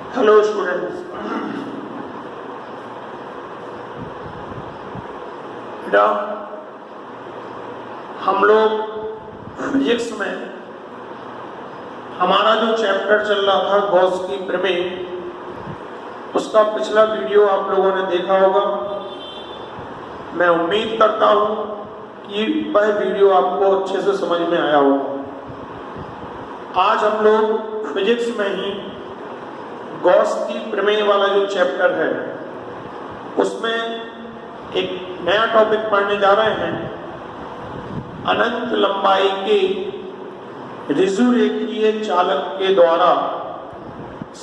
Hello students, बेटा हम लोग फिजिक्स में हमारा जो चैप्टर चल रहा था गॉस की प्रमेय, उसका पिछला वीडियो आप लोगों ने देखा होगा। मैं उम्मीद करता हूँ कि वह वीडियो आपको अच्छे से समझ में आया होगा। आज हम लोग फिजिक्स में ही गॉस की प्रमेय वाला जो चैप्टर है उसमें एक नया टॉपिक पढ़ने जा रहे हैं। अनंत लंबाई के ऋजुरेखीय चालक के द्वारा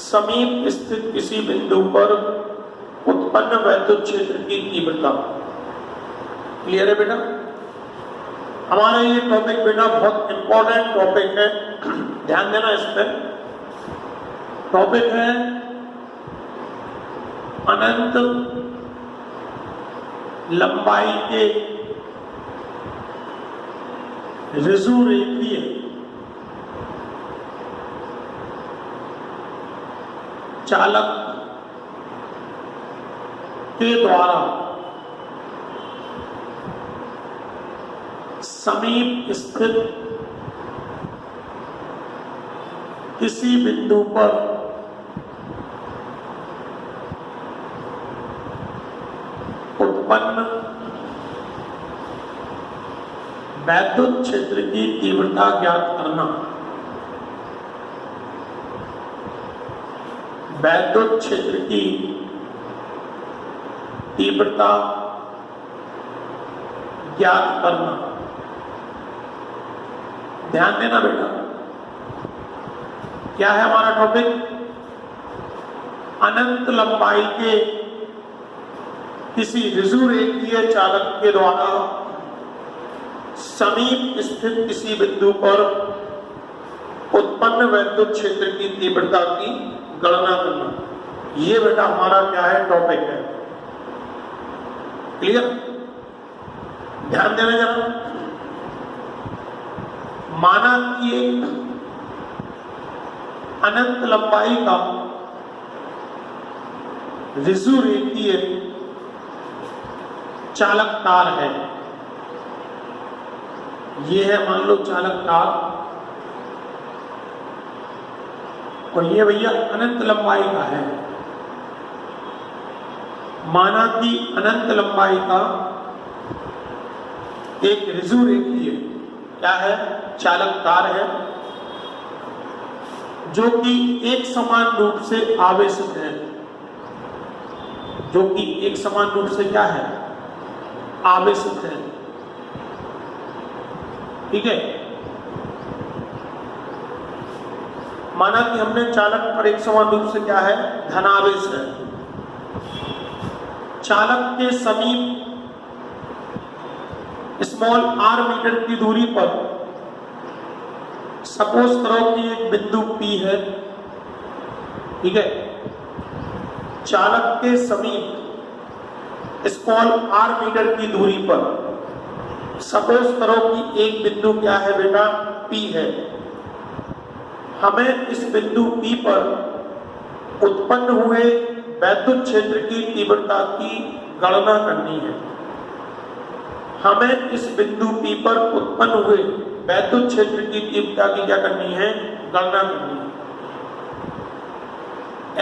समीप स्थित किसी बिंदु पर उत्पन्न वैद्युत क्षेत्र की तीव्रता। क्लियर है बेटा? हमारा ये टॉपिक बेटा बहुत इंपॉर्टेंट टॉपिक है, ध्यान देना इस पर। टॉपिक है अनंत लंबाई के ऋजुरेखीय चालक के द्वारा समीप स्थित किसी बिंदु पर उत्पन्न वैद्युत क्षेत्र की तीव्रता ज्ञात करना। वैद्युत क्षेत्र की तीव्रता ज्ञात करना। ध्यान देना बेटा, क्या है हमारा टॉपिक? अनंत लंबाई के किसी ऋजुरेखीय चालक के द्वारा समीप स्थित किसी बिंदु पर उत्पन्न वैद्युत क्षेत्र की तीव्रता की गणना करना। ये बेटा हमारा क्या है? टॉपिक है। क्लियर? ध्यान देना जरा। माना कि एक अनंत लंबाई का ऋजुरेखीय चालक तार है। ये है मान लो चालक तार, और ये भैया अनंत लंबाई का है। माना कि अनंत लंबाई का एक ऋजुरेखीय क्या है? चालक तार है, जो कि एक समान रूप से आवेशित है। जो कि एक समान रूप से क्या है? आवेशित है। ठीक है? माना कि हमने चालक पर एक समान रूप से क्या है? धनावेश है। चालक के समीप स्मॉल r मीटर की दूरी पर सपोज करो कि एक बिंदु P है। ठीक है? चालक के समीप स्मॉल r मीटर की दूरी पर सपोज करो कि एक बिंदु क्या है बेटा? P है। हमें इस बिंदु P पर उत्पन्न हुए वैद्युत क्षेत्र की तीव्रता की गणना करनी है। हमें इस बिंदु P पर उत्पन्न हुए वैद्युत क्षेत्र की तीव्रता की क्या करनी है? गणना करनी है।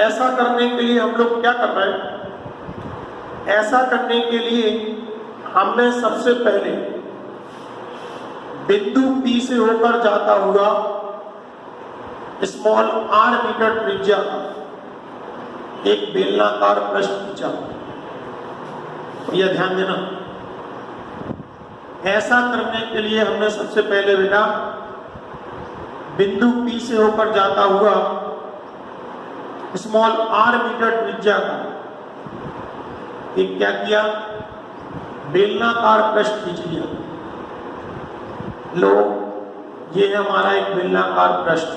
ऐसा करने के लिए हम लोग क्या कर रहे हैं? ऐसा करने के लिए हमने सबसे पहले बिंदु P से होकर जाता हुआ स्मॉल r मीटर त्रिज्या एक बेलनाकार पृष्ठ खींचा। यह ध्यान देना। ऐसा करने के लिए हमने सबसे पहले बेटा बिंदु P से होकर जाता हुआ स्मॉल r मीटर त्रिज्या का एक क्या किया? बेलनाकार पृष्ठ खींच लिया। लो, ये है हमारा एक बेलनाकार पृष्ठ।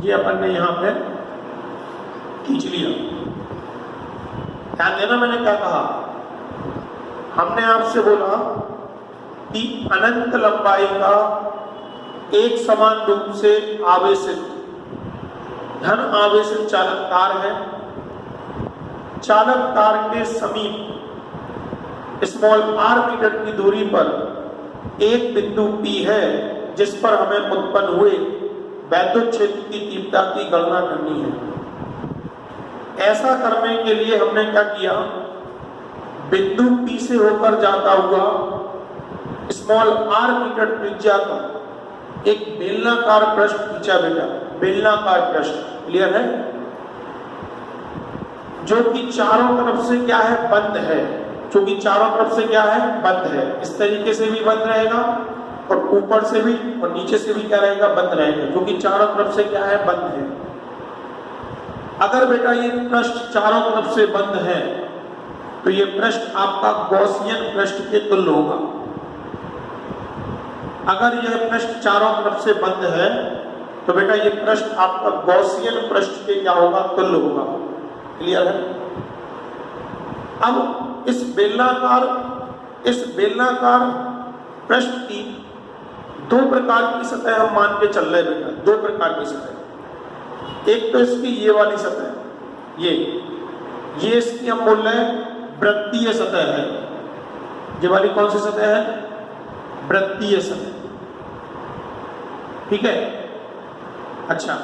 ये अपन ने यहां पे खींच लिया। ध्यान देना, मैंने क्या कहा? हमने आपसे बोला कि अनंत लंबाई का एक समान रूप से आवेशित धन आवेशित चालक तार है। चालक तार के समीप स्मॉल r मीटर की दूरी पर एक बिंदु P है जिस पर हमें उत्पन्न हुए वैद्युत क्षेत्र की तीव्रता की गणना करनी है। ऐसा करने के लिए हमने क्या किया, बिंदु P से होकर जाता हुआ स्मॉल r मीटर त्रिज्या का एक बेलनाकार पृष्ठ खींचा बेटा, बेलनाकार पृष्ठ, क्लियर है, जो कि चारों तरफ से क्या है, बंद है, जो कि चारों तरफ से क्या है, बंद है। इस तरीके से भी बंद रहेगा और ऊपर से भी और नीचे से भी क्या रहेगा, बंद रहेगा, जो कि चारों तरफ से क्या है, बंद है। अगर बेटा ये पृष्ठ चारों तरफ से बंद है तो ये पृष्ठ आपका गॉसियन पृष्ठ के तुल्य होगा। अगर यह पृष्ठ चारों तरफ से बंद है तो बेटा ये पृष्ठ आपका गॉसियन पृष्ठ के क्या होगा, तुल्य होगा। क्लियर है। अब इस बेलनाकार पृष्ठ की दो प्रकार की सतह हम मान के चल रहे हैं बेटा, दो प्रकार की सतह। एक तो इसकी ये वाली सतह, ये इसकी हम बोल रहे हैं वृत्तीय सतह है। ये वाली कौन सी सतह है, वृत्तीय सतह, ठीक है। अच्छा,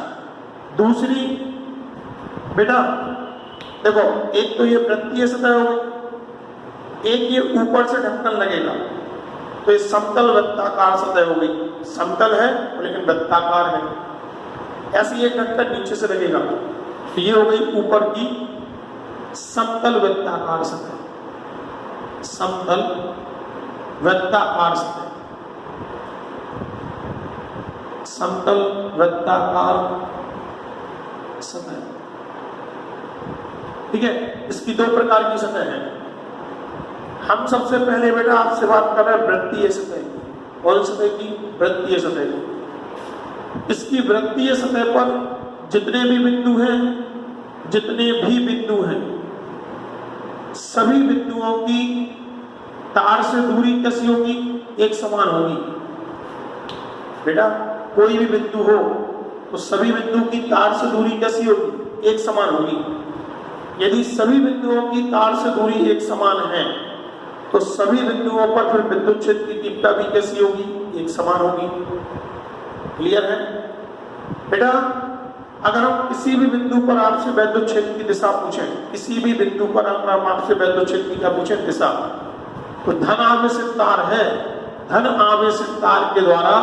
दूसरी बेटा देखो, एक तो ये वृत्तीय सतह हो गई, एक ये ऊपर से ढक्कन लगेगा तो ये समतल वृत्ताकार सतह हो गई। समतल है लेकिन वृत्ताकार है। ऐसे ये ढक्कन नीचे से लगेगा तो ये हो गई ऊपर की समतल वृत्ताकार सतह, समतल वृत्ताकार सतह, समतल वृत्ताकार सतह, ठीक है। इसकी दो प्रकार की सतह है। हम सबसे पहले बेटा आपसे बात कर रहे हैं वृत्तीय सतह की। कौन सतह की, वृत्तीय सतह की। इसकी वृत्तीय सतह पर जितने भी बिंदु हैं, सभी बिंदुओं की तार से दूरी कैसी होगी, एक समान होगी। बेटा कोई भी बिंदु हो तो सभी बिंदु की तार से दूरी कैसी होगी, एक समान होगी। यदि सभी बिंदुओं की तार से दूरी एक समान है तो सभी बिंदुओं पर फिर विद्युत क्षेत्र की तीव्रता भी कैसी होगी, एक समान होगी। क्लियर है बेटा। अगर हम किसी भी बिंदु पर आपसे वैद्युत क्षेत्र की दिशा पूछें, किसी भी बिंदु पर अगर हम आपसे वैद्युत क्षेत्र की क्या पूछें, दिशा, तो धन आवेशित तार है, धन आवेशित तार के द्वारा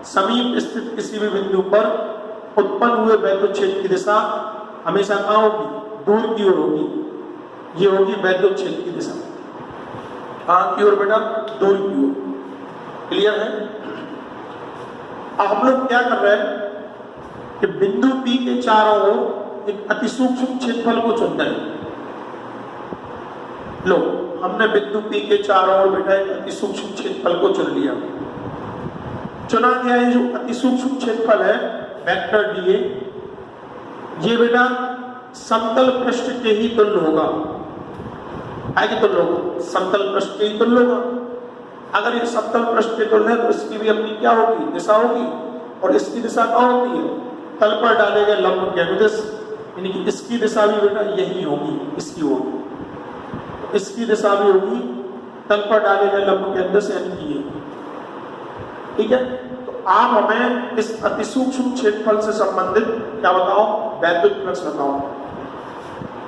समीप स्थित किसी भी बिंदु पर उत्पन्न हुए वैद्युत क्षेत्र की दिशा हमेशा कहाँ होगी, दूर की ओर होगी। ये होगी वैद्युत क्षेत्र की दिशा, कहाँ की ओर बेटा, दूर की ओर। क्लियर है। अब हम लोग क्या कर रहे हैं कि बिंदु P के चारों ओर एक अति सूक्ष्म क्षेत्रफल को चुनते हैं। लो, हमने बिंदु P के चारों ओर बेटा एक अति सूक्ष्म क्षेत्रफल को चुन लिया। चुना गया है जो अति सूक्ष्म क्षेत्रफल है वेक्टर dA, ये बेटा समतल पृष्ठ के ही तुल्य होगा। आगे तुल्य होगा, समतल पृष्ठ के ही तुल्य होगा। अगर ये समतल पृष्ठ के तुल्य है तो इसकी भी अपनी क्या होगी, दिशा होगी। और इसकी दिशा क्या होती है, तल पर डाले गए लंब के अनुदिश, यानी कि इसकी दिशा भी बेटा यही होगी, इसकी ओर। इसकी दिशा भी होगी तल पर डाले गए लंब के अनुदिश, यानी कि ये, ठीक है। तो आप हमें इस अति सूक्ष्म क्षेत्रफल से संबंधित क्या बताओ, वैद्युत फ्लक्स बताओ।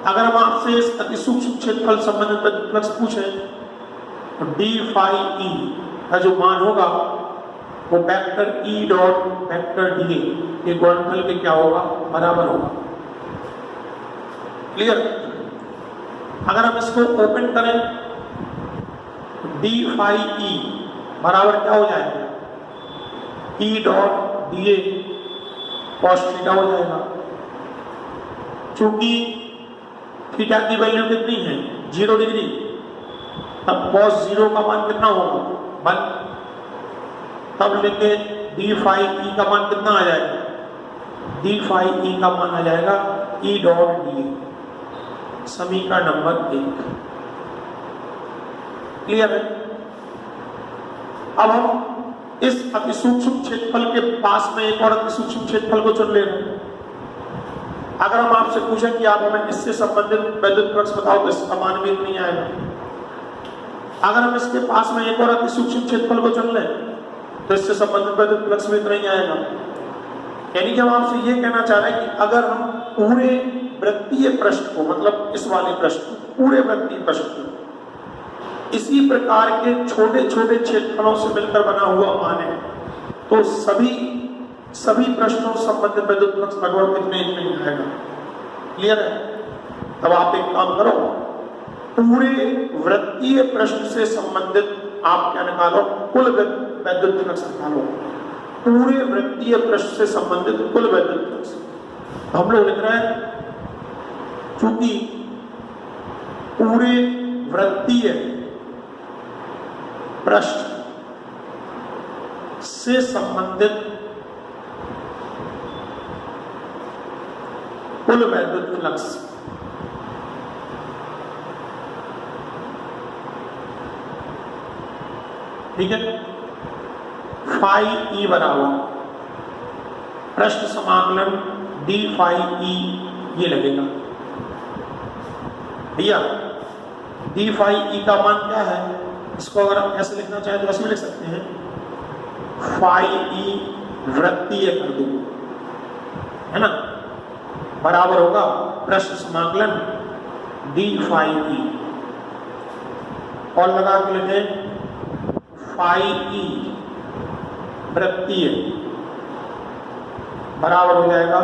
अगर हम आपसे इस अति सूक्ष्म क्षेत्रफल संबंधित वैद्युत फ्लक्स पूछें तो d phi e का जो मान होगा वो vector E dot vector dA के गुणनफल के क्या होगा, बराबर होगा। क्लियर। अगर हम इसको ओपन करें तो d phi e बराबर क्या हो जाएगा, E dot dA cos theta हो जाएगा। चूंकि थीटा की वैल्यू कितनी है, 0 डिग्री, तब cos 0 का मान कितना होगा, 1। तब लेके d phi e का मान कितना आ जाएगा, d phi e का मान आ जाएगा E डॉट dA, समीकरण नंबर 1। क्लियर है। अब हम इस अति सूक्ष्म क्षेत्रफल के पास में एक और अति सूक्ष्म क्षेत्रफल को चुन ले रहे हैं। अगर हम आपसे पूछें कि आप हमें इससे संबंधित वैद्युत फ्लक्स बताओ तो इसका मान भी नहीं आएगा। अगर हम इसके पास में एक और अति सूक्ष्म क्षेत्रफल को चुन लें तो इससे संबंधित वैद्युत फ्लक्स भी नहीं आएगा। यानी कि हम आपसे ये कहना चाह रहे हैं कि अगर हम पूरे वृत्तीय पृष्ठ को, मतलब इस वाले पृष्ठ को, पूरे वृत्तीय पृष्ठ को इसी प्रकार के छोटे छोटे क्षेत्रफलों से मिलकर बना हुआ माने तो सभी पृष्ठों से संबंधित वैद्युत फ्लक्स लगभग इतने नहीं आएगा। क्लियर है? तब आप एक काम करो, पूरे वृत्तीय पृष्ठ से संबंधित आप क्या निकालो, कुल वैद्युत फ्लक्स निकालो। पूरे वृत्तीय पृष्ठ से संबंधित कुल वैद्युत फ्लक्स हम लोग लिख रहे हैं, चूंकि पूरे वृत्तीय पृष्ठ से संबंधित कुल वैद्युत फ्लक्स ठीक है, फाई ई बराबर पृष्ठ समाकलन डी फाई ई ये लगेगा भैया। डी फाई ई का मान क्या है, इसको अगर हम ऐसे लिखना चाहें तो ऐसे भी लिख सकते हैं, फाई ई वृत्तीय कर दो, है ना, बराबर होगा पृष्ठ समाकलन डी फाई ई, और लगा के लिखे फाई ई वृत्तीय बराबर हो जाएगा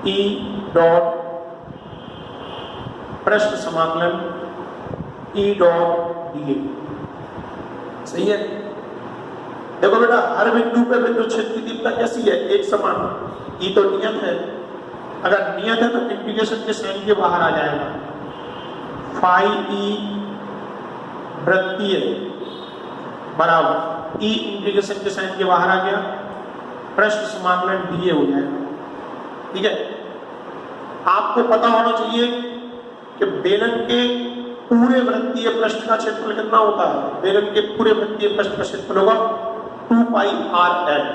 ई डॉट पृष्ठ समाकलन ई डॉट डी। सही है? देखो बेटा, हर बिंदु पे विद्युत क्षेत्र की तीव्रता कैसी है, एक समान। ई तो नियत है, अगर नियत है तो इंटीग्रेशन के साइन के बाहर आ जाएगा। फाई ई वृत्तीय बराबर ई इंटीग्रेशन के साइन के बाहर आ गया, पृष्ठ समाकलन डी हो जाएगा। ठीक है? आपको पता होना चाहिए कि बेलन के पूरे वृत्तीय पृष्ठ का क्षेत्रफल कितना होता है। बेलन के पूरे वृत्तीय पृष्ठ का क्षेत्रफल होगा 2 पाई आर एल।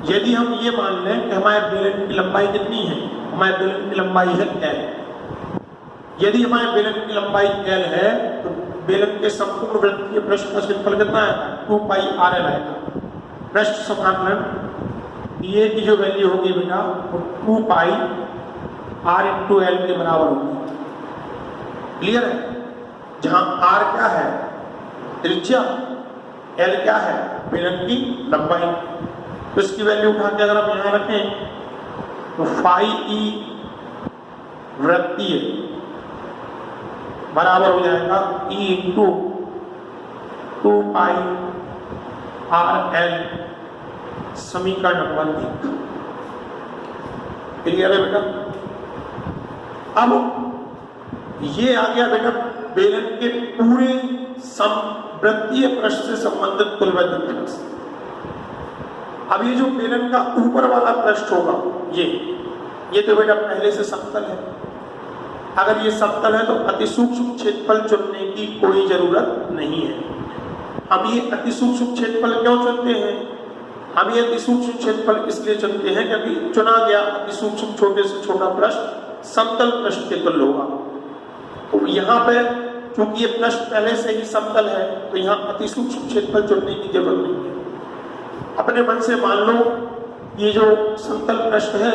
यदि हम ये मान लें कि हमारे बेलन की लंबाई कितनी है, हमारे बेलन की लंबाई है एल। यदि हमारे बेलन की लंबाई एल है तो बेलन के संपूर्ण वृत्तीय पृष्ठ का क्षेत्रफल कितना है, 2 पाई आर एल आएगा। पृष्ठ समाकलन ये की जो वैल्यू होगी बेटा वो 2 पाई आर इंटू एल के बराबर होगी। क्लियर है? जहां आर क्या है, त्रिज्या, एल क्या है, बेलन की लंबाई। तो इसकी वैल्यू उठा के अगर हम यहां रखें तो फाई ई वृत्तीय बराबर हो जाएगा ई इंटू 2 पाई आर एल समीकरण नंबर 1। क्लियर है बेटा? अब ये आ गया बेटा बेलन के पूरे वृत्तीय पृष्ठ से संबंधित कुल वैद्युत फ्लक्स। अब ये जो बेलन का ऊपर वाला पृष्ठ होगा ये तो बेटा पहले से समतल है। अगर ये समतल है तो अति सूक्ष्म क्षेत्रफल चुनने की कोई जरूरत नहीं है। हम ये अति सूक्ष्म क्षेत्रफल क्यों चुनते हैं? हम ये अति सूक्ष्म क्षेत्रफल इसलिए चुनते हैं क्योंकि चुना गया अति सूक्ष्म छोटे से छोटा पृष्ठ समतल पृष्ठ के तुल्य होगा। तो यहाँ पे चूंकि ये पृष्ठ पहले से ही समतल है तो यहाँ अति सूक्ष्म क्षेत्रफल चुनने की जरूरत नहीं है। अपने मन से मान लो ये जो समतल पृष्ठ है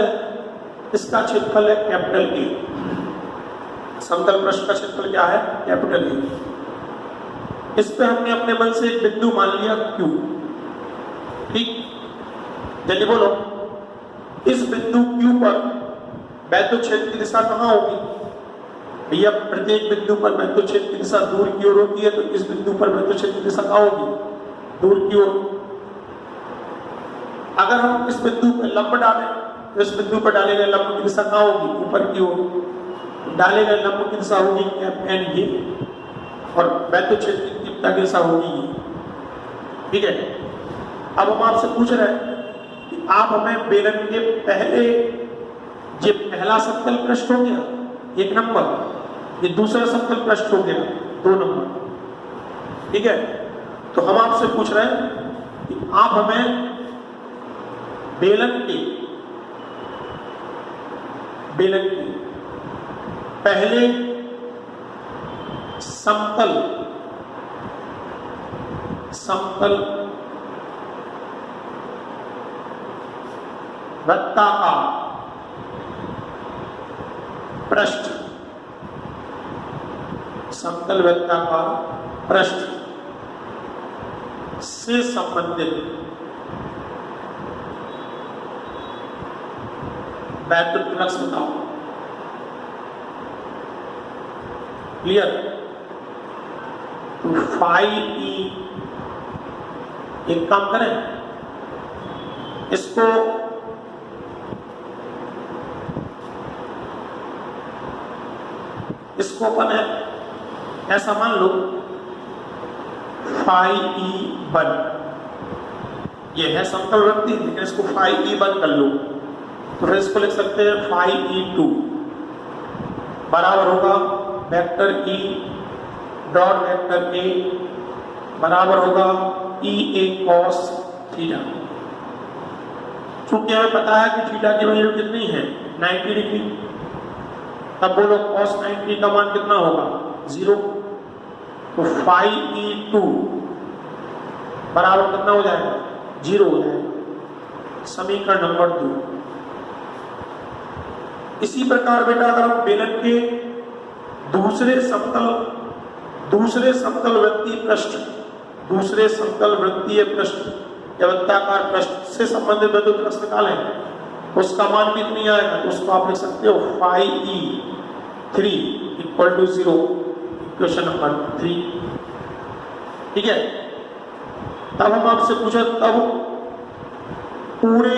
इसका क्षेत्रफल है कैपिटल ए। समतल पृष्ठ का क्षेत्रफल क्या है, कैपिटल ए। इस पे हमने अपने मन से एक बिंदु मान लिया Q। ठीक, जल्दी बोलो, इस बिंदु Q पर वैद्युत क्षेत्र की दिशा कहाँ होगी भैया? प्रत्येक बिंदु पर वैद्युत क्षेत्र की दिशा दूर की ओर होती है, तो इस बिंदु पर वैद्युत क्षेत्र की दिशा कहाँ होगी, दूर की ओर। अगर हम इस बिंदु पर लंब डालें तो इस बिंदु पर डाले गए लंब की दिशा कहाँ होगी, ऊपर की ओर। डाले गए लंब की दिशा होगी एन ये, और वैद्युत क्षेत्र की तीव्रता की दिशा होगी ये। ठीक है? अब हम आपसे पूछ रहे हैं कि आप हमें बेलन के पहले, ये पहला समतल पृष्ठ हो गया 1 नंबर, ये दूसरा समतल पृष्ठ हो गया 2 नंबर। ठीक है? तो हम आपसे पूछ रहे हैं कि आप हमें बेलन के बेलन की पहले समतल वृत्ताकार पृष्ठ, समतल वृत्ताकार पृष्ठ से संबंधित वैद्युत फ्लक्स बताओ। क्लियर? तो फाई ई, एक काम करें, इसको अपन ऐसा मान लो फाई ई वन, ये है समतल वृत्ति, लेकिन इसको फाई ई वन कर लो, तो फिर इसको लिख सकते हैं फाई ई टू बराबर होगा vector E dot vector A बराबर होगा ई ए कॉस थीटा। चूंकि हमें पता है कि थीटा की वैल्यू कितनी है 90 डिग्री, तब बोलो cos 90 का मान कितना होगा 0, तो फाई ई टू बराबर कितना हो जाएगा 0 हो जाएगा। समीकरण नंबर 2। इसी प्रकार बेटा अगर हम बेलन के दूसरे समतल वृत्तीय पृष्ठ या वृत्ताकार पृष्ठ से संबंधित वैद्युत फ्लक्स निकालें, उसका मान भी इतनी आएगा, तो उसको आप लिख सकते हो phi E 3 equal to 0, equation number 3। ठीक है? तब हम आपसे पूछे, तब पूरे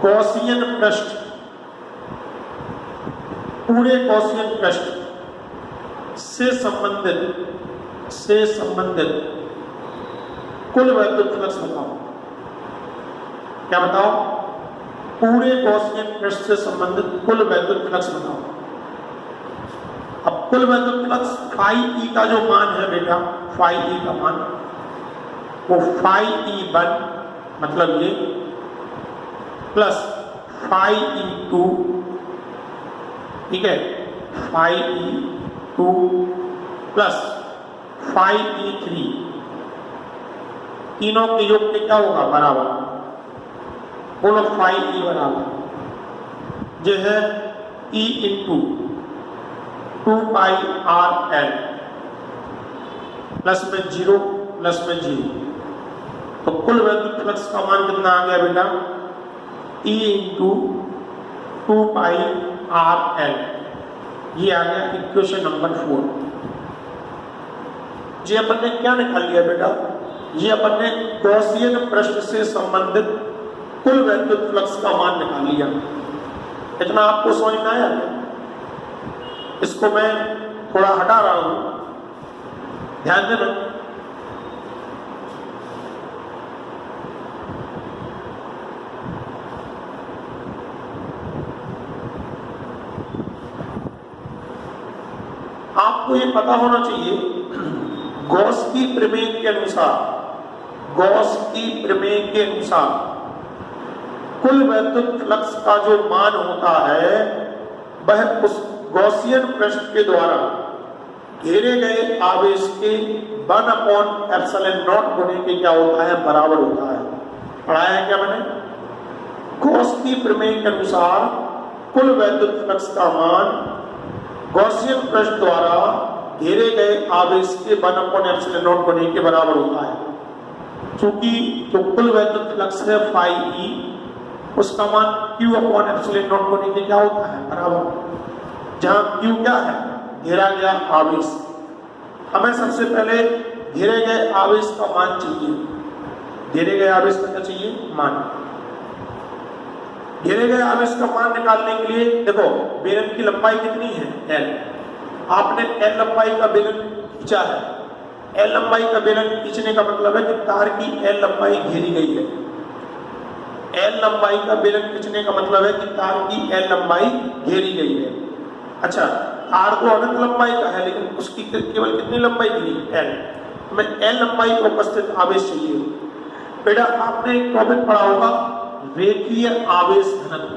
गॉसियन पृष्ठ से संबंधित कुल वैद्युत फ्लक्स बताओ। क्या बताओ? पूरे गॉसियन पृष्ठ से संबंधित कुल वैद्युत फ्लक्स बताओ। अब कुल वैद्युत फ्लक्स फाई ई का जो मान है बेटा, फाई ई का मान वो फाई ई वन मतलब ये प्लस फाई ई टू, ठीक है, phi E two plus phi E three, तीनों के योग में क्या होगा बराबर, बोलो फाई ई बराबर जो है ई इंटू 2 पाई आर एल प्लस में 0 प्लस में 0, तो कुल वैद्युत फ्लक्स का मान कितना आ गया बेटा ई इंटू 2 पाई आर एल, ये आ गया इक्वेशन नंबर 4। ये अपन ने क्या निकाल लिया बेटा, ये अपन ने गॉसियन पृष्ठ से संबंधित कुल वैद्युत फ्लक्स का मान निकाल लिया। इतना आपको समझ में आया? इसको मैं थोड़ा हटा रहा हूं, ध्यान देना। आपको ये पता होना चाहिए गॉस की प्रमेय के अनुसार कुल वैद्युत फ्लक्स का जो मान होता है वह उस गॉसियन पृष्ठ के द्वारा घेरे गए आवेश के 1/ε0 होने के क्या होता है बराबर होता है। पढ़ाया है क्या मैंने? गॉस की प्रमेय के अनुसार कुल वैद्युत फ्लक्स का मान गॉसियन पृष्ठ द्वारा घेरे गए आवेश के 1/ε0 होने के बराबर होता है। चूंकि जो कुल वैद्युत फ्लक्स है फाई ई, उसका मान Q/ε0 होने के क्या होता है बराबर, जहां Q क्या है घेरा गया आवेश। हमें सबसे पहले घेरे गए आवेश का मान चाहिए। घेरे गए आवेश का क्या चाहिए? मान। घेरे गए आवेश का मान निकालने के लिए देखो बेलन की लंबाई कितनी है L, आपने L लंबाई का बेलन खींचा है। L लंबाई का बेलन खींचने का मतलब है कि तार की L लंबाई घेरी गई है। L लंबाई का बेलन खींचने का मतलब है कि तार की L लंबाई घेरी गई है। अच्छा, तार तो अनंत लंबाई का है, लेकिन उसकी केवल कितनी लंबाई घिरी? L। हमें L लंबाई को उपस्थित आवेश चाहिए। बेटा आपने एक टॉपिक पढ़ा होगा रेखीय आवेश घनत्व।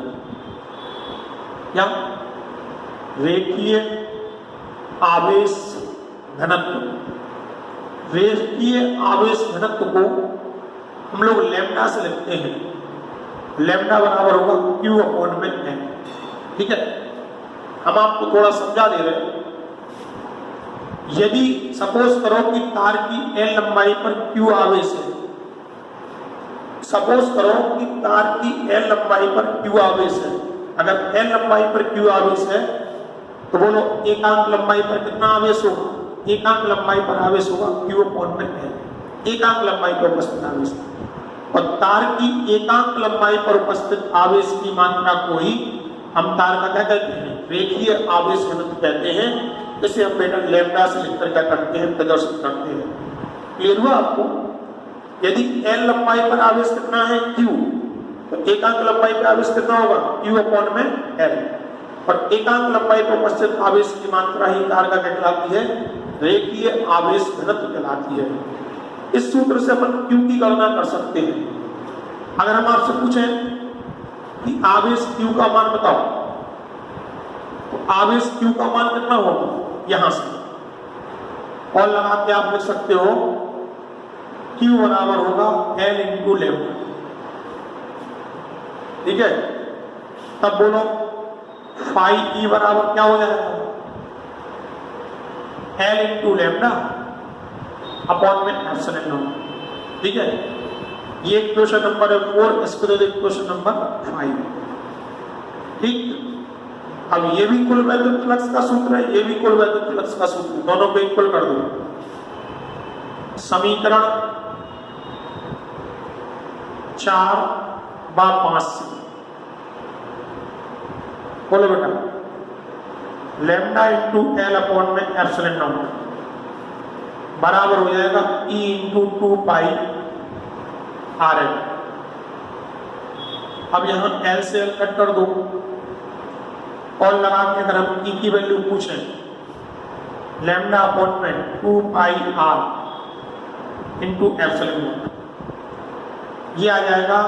या रेखीय आवेश घनत्व। रेखीय आवेश घनत्व को हम लोग लैम्डा से लिखते हैं। लैम्डा बराबर होगा Q अपॉन में N। ठीक है, हम आपको थोड़ा समझा दे रहे हैं। यदि सपोज करो कि तार की L लंबाई पर Q आवेश है, सपोज करो कि तार की L लंबाई पर Q आवेश है। अगर L लंबाई पर Q आवेश है तो बोलो एकांक लंबाई पर कितना आवेश होगा? एकांक लंबाई पर आवेश होगा Q अपॉन में N। एकांक लंबाई पर उपस्थित आवेश, और तार की एकांक लंबाई पर उपस्थित आवेश की मात्रा को ही हम तार का क्या कहते हैं? रेखीय आवेश घनत्व कहते हैं। इसे हम बेटा लैम्डा से लिखकर क्या करते हैं? प्रदर्शित करते हैं। क्लियर हुआ आपको? यदि L लंबाई पर आवेश कितना है? Q, तो एकांक लंबाई पर आवेश कितना होगा? Q अपॉन में L। और एकांक लंबाई पर उपस्थित आवेश की मात्रा ही तार का क्या कहलाती है? रेखीय आवेश घनत्व कहलाती है। इस सूत्र से अपन Q की गणना कर सकते हैं। अगर हम आपसे पूछें कि आवेश Q का मान बताओ, तो आवेश Q का मान कितना होगा? यहां से और लगा के आप लिख सकते हो Q बराबर होगा L इंटू लैम्डा। ठीक है, तब बोलो फाई E बराबर क्या हो जाएगा? L इंटू लैम्डा अपॉन में एप्सिलॉन नॉट। ठीक है, ये क्वेश्चन नंबर 4, इसको दे दे क्वेश्चन नंबर 5। ठीक, अब ये भी कुल वैद्युत फ्लक्स का सूत्र है, ये भी कुल वैद्युत फ्लक्स का सूत्र है, दोनों को इक्वल कर दो। समीकरण 4/5 से बोलो बेटा, लैम्डा इंटू L अपॉन में एप्सिलॉन नॉट बराबर हो जाएगा E इंटू 2 पाई RL। अब यहां L से L कट कर दो और लगा के अगर हम E की वैल्यू पूछें, लैम्डा अपॉन में 2 पाई R इंटू एप्सिलॉन नॉट, ये आ जाएगा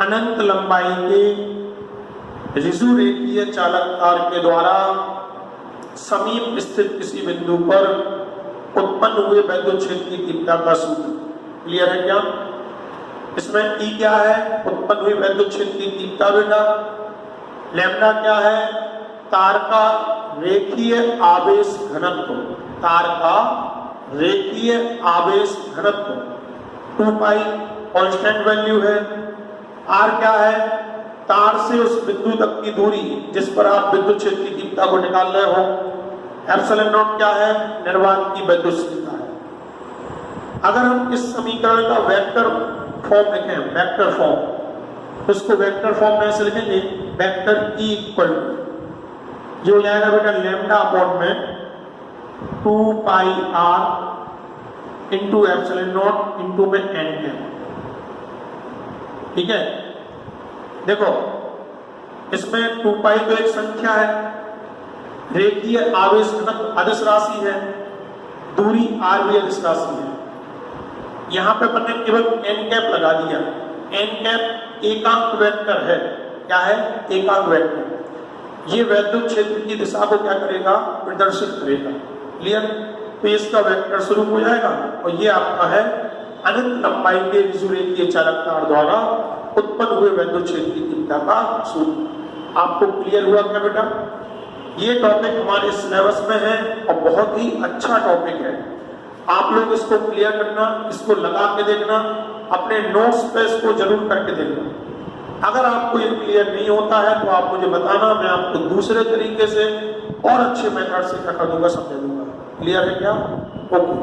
अनंत लंबाई के ऋजु रेखीय चालक तार के द्वारा समीप स्थित किसी बिंदु पर उत्पन्न हुए वैद्युत क्षेत्र की तीव्रता का सूत्र। क्लियर है क्या? इसमें E क्या है? उत्पन्न हुई वैद्युत क्षेत्र की तीव्रता बेटा। लैम्डा क्या है? तार का रेखीय आवेश घनत्व। तार का रेखीय आवेश घनत्व 2 पाई कांस्टेंट वैल्यू है। R क्या है? तार से उस बिंदु तक की दूरी जिस पर आप विद्युत क्षेत्र की तीव्रता को निकाल रहे हो। एप्सिलॉन नॉट क्या है? निर्वात की विद्युत क्षमता है। अगर हम इस समीकरण का वेक्टर फॉर्म लिखें, वेक्टर फॉर्म, तो इसको वेक्टर फॉर्म में ऐसे लिखेंगे, वेक्टर E इक्वल टू, जो हो जाएगा बेटा लैम्डा अपॉन में 2 पाई R into epsilon not into में N है। ठीक है, देखो इसमें 2 पाई तो एक संख्या है, रेखीय आवेश घनत्व अदिश राशि है, दूरी R भी अदिश राशि है। यहां पे अपन ने केवल n कैप लगा दिया। n कैप एकांक वेक्टर है। क्या है? एकांक वेक्टर। ये वैद्युत क्षेत्र की दिशा को क्या करेगा? प्रदर्शित करेगा। क्लियर? तो इसका वेक्टर स्वरूप हो जाएगा और ये आपका है अनंत लंबाई के ऋजु रेखीय चालक तार द्वारा उत्पन्न हुए वैद्युत क्षेत्र की तीव्रता का सूत्र। आपको क्लियर हुआ क्या बेटा? ये टॉपिक हमारे सिलेबस में है और बहुत ही अच्छा टॉपिक है। आप लोग इसको क्लियर करना, इसको लगा के देखना, अपने नोट्स पे इसको जरूर करके देखना। अगर आपको ये क्लियर नहीं होता है तो आप मुझे बताना, मैं आपको दूसरे तरीके से और अच्छे मेथड से कर दूंगा, समझा दूंगा। क्लियर है क्या? ओके।